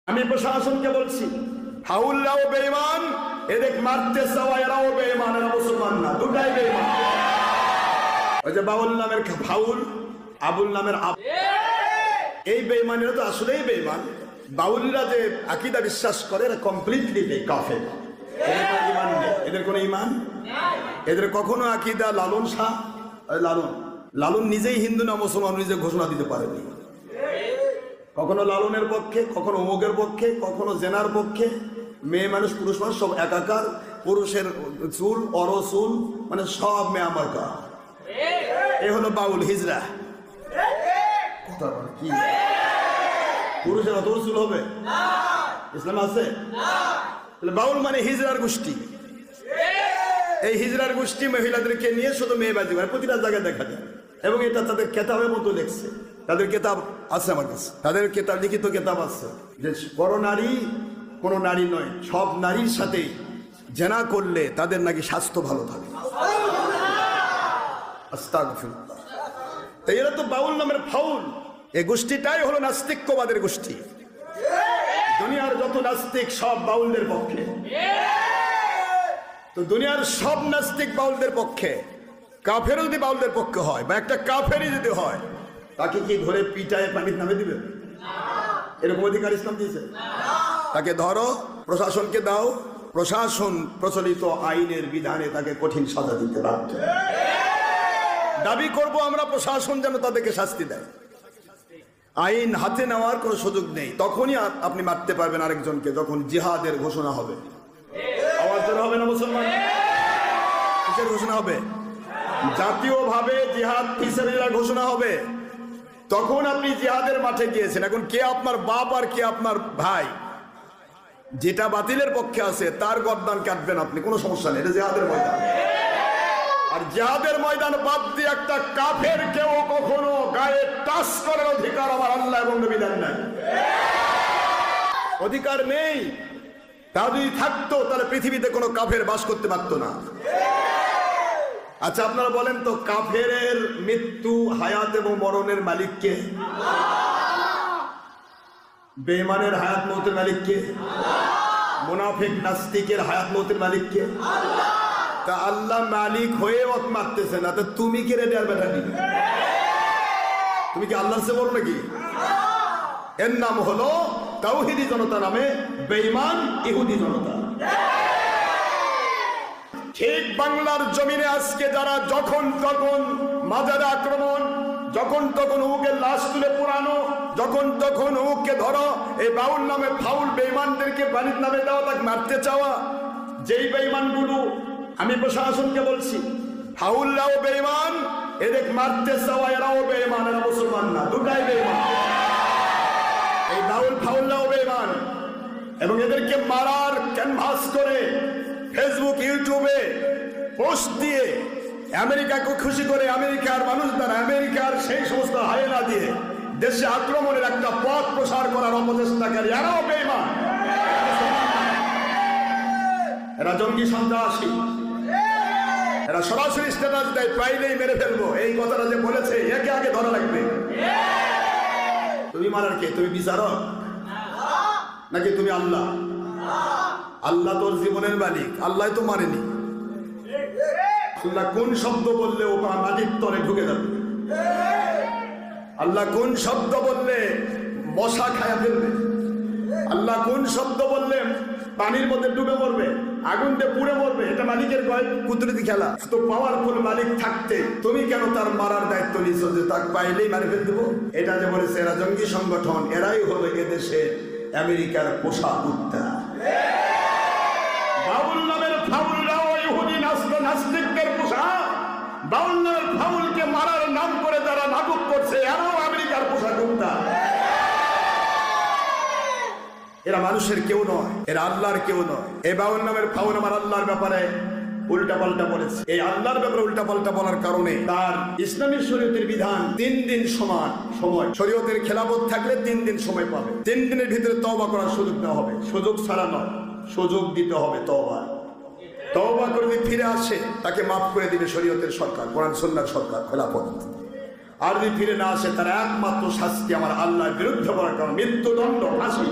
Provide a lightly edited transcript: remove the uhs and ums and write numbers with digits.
আমি প্রশাসনকে বলছি, ফাউলরাও বেঈমান, এদের মারতে চাওয়া এরাও বেঈমান, এরা মুসলমান না, দুটাই বেঈমান। ওই যে বাউল নামের ফাউল, আবুল নামের আবু, এই বেঈমানেরা তো আসলেই বেঈমান। বাউলরা যে আকীদা বিশ্বাস করে এরা কমপ্লিটলি কাফের, এদের কোনো ঈমান, এদের কখনো আকীদা লালন শাহ, লালন নিজেই হিন্দু না মুসলমান নিজে ঘোষণা দিতে পারেনি। কখনো লালনের পক্ষে, কখনো অমুকের পক্ষে, কখনো জেনার পক্ষে। মেয়ে মানুষ পুরুষ মানুষ সব একাকার, পুরুষের চুল অর চুল, মানে সব মেয়ে আমার কা। এ হলো বাউল হিজরা। কি পুরুষের অত চুল হবে ইসলাম আছে? বাউল মানে হিজরার গোষ্ঠী। এই হিজরার গোষ্ঠী মহিলাদেরকে নিয়ে শুধু মেয়েবাজি করে, প্রতিটা জায়গায় দেখা যায়। এবং এটা তাদের কেতাবের মতো লেখছে, তাদের কেতাব আছে আমার কাছে, তাদের কেতাব, লিখিত কেতাব আছে যে বড় নারী কোনো নারী নয়, সব নারীর সাথে জেনা করলে তাদের নাকি স্বাস্থ্য ভালো থাকে। আস্তাগফিরুল্লাহ। তাই এরা তো বাউল নামের ফাউল। এই গোষ্ঠীটাই হলো নাস্তিক্যবাদের গোষ্ঠী। দুনিয়ার যত নাস্তিক সব বাউলদের পক্ষে। তো দুনিয়ার সব নাস্তিক বাউলদের পক্ষে। কাফেরও যদি বাউলদের পক্ষে হয়, বা একটা কাফেরই যদি হয়, তাকে কি ধরে পিটায় পানির নামে দিবে? এরকম অধিকার ইসলাম দিয়েছে? তাকে ধরো, প্রশাসনকে দাও, প্রশাসন প্রচলিত আইনের বিধানে তাকে কঠিন সাজা দিতে বাধ্য। দাবি করব আমরা প্রশাসন যেন তাদেরকে শাস্তি দেয়। আইন হাতে নেওয়ার কোনো সুযোগ নেই। তখনই আপনি মারতে পারবেন আরেকজনকে, যখন জিহাদের ঘোষণা হবে। আওয়াজ জোরে হবে না মুসলমান? কিসের ঘোষণা হবে? জাতীয়ভাবে জিহাদ ফিসাবিলিল্লাহ ঘোষণা হবে। তখন আপনি জিহাদের মাঠে গিয়েছেন। এখন কে আপনার বাপ আর কে আপনার ভাই, যেটা বাতিলের পক্ষে আছে তার গর্দান কাটবেন আপনি, কোনো সমস্যা নেই। এটা জিহাদের ময়দান। আর জিহাদের ময়দান বাদ দিয়ে একটা কাফের কেউ কখনো গায়ে টাচ করার অধিকার আমার আল্লাহ এবং নবী দেন নাই। অধিকার নেই। তা যদি থাকতো তাহলে পৃথিবীতে কোনো কাফের বাস করতে পারতো না। আচ্ছা আপনারা বলেন তো, কাফেরের মৃত্যু, হায়াত এবং মরণের মালিক কে? বেঈমানের হায়াত মৌতের মালিক কে? মুনাফিক নাস্তিকের হায়াত মৌতের মালিক কে? তা আল্লাহ মালিক হয়ে মত মারতেছে না, তো তুমি কে রেডি আর বেটা দিবে? তুমি কি আল্লাহর চেয়ে বলো নাকি? এর নাম হলো তাওহীদি জনতা নামে বেঈমান ইহুদি জনতা। ঠিক বাংলার জমিনে আজকে যারা যখন তখন মাজারে আক্রমণ, যখন তখন অমুকের লাশ তুলে পোড়ানো, যখন তখন অমুককে ধরো, এই বাউল নামে ফাউল বেঈমানদেরকে বাড়ির নামে দেওয়া, তাকে মারতে চাওয়া, যেই বেঈমানগুলো, আমি প্রশাসনকে বলছি, ফাউলরাও বেঈমান, এদের মারতে চাওয়া এরাও বেঈমান, এরা মুসলমান না, দুটাই বেঈমান। এই বাউল ফাউলরাও বেঈমান, এবং এদেরকে মারার ক্যানভাস করে ফেসবুক, ইউটিউবে পোস্ট দিয়ে আমেরিকাকে খুশি করে, আমেরিকার মানুষ দ্বারা, আমেরিকার সেই সমস্ত হায়না দিয়ে দেশে আক্রমণের একটা পথ প্রসার করার অপচেষ্টাকারী এরাও বেঈমান। এরা জঙ্গি সন্ত্রাসী। এরা সরাসরি স্ট্যাটাস দেয়, পাইলেই মেরে ফেলবো। এই কথাটা যে বলেছে, একে আগে ধরা লাগবে। তুমি মারার কে? তুমি বিচারক নাকি তুমি আল্লাহ? আল্লাহ তোর জীবনের মালিক, আল্লাহ তো মারেনি। আল্লাহ কোন শব্দ বললে ও মাটির তরে ঢুকে যাবে? আল্লাহ কোন শব্দ বললে মশা খায়া ফেলবে? আল্লাহ কোন শব্দ বললে পানির মধ্যে ডুবে মরবে, আগুনতে পুড়ে মরবে? এটা মালিকের কুদরতি খেলা। তো পাওয়ারফুল মালিক থাকতে তুমি কেন তার মারার দায়িত্ব নিয়েছো যে তাকে পাইলেই মারি ফেল দেবো? এটা যে বলেছে এরা জঙ্গি সংগঠন, এরাই হলো এদেশে আমেরিকার পোষা কুত্তা। বাউল নামের ফাউলরাও ইহুদি নাস্তিকদের পোষা। বাউল নামের ফাউলকে মারার নাম করে যারা নাটক করছে, এরাও আমেরিকার পোষা কুত্তা। এরা মানুষের কেউ নয়, এরা আল্লাহর কেউ নয়। এই বাউল নামের ফাউল আমার আল্লাহর ব্যাপারে উল্টা পাল্টা বলেছে। এই আল্লাহর ব্যাপারে উল্টা পাল্টা বলার কারণে তার ইসলামী শরীয়তের বিধান 3 দিন সময়, শরীয়তের খেলাফত থাকলে 3 দিন সময় পাবে। 3 দিনের ভিতরে তওবা করার সুযোগ দেওয়া হবে। সুযোগ ছাড়া নয়, সুযোগ দিতে হবে। তওবা করে যদি ফিরে আসে, তাকে মাফ করে দিবে শরীয়তের সরকার, কোরআন সুন্নাহর সরকার, খেলাফত। আর যদি ফিরে না আসে, তার একমাত্র শাস্তি আমার আল্লাহর বিরুদ্ধে বলার কারণে মৃত্যুদণ্ড, ফাঁসি।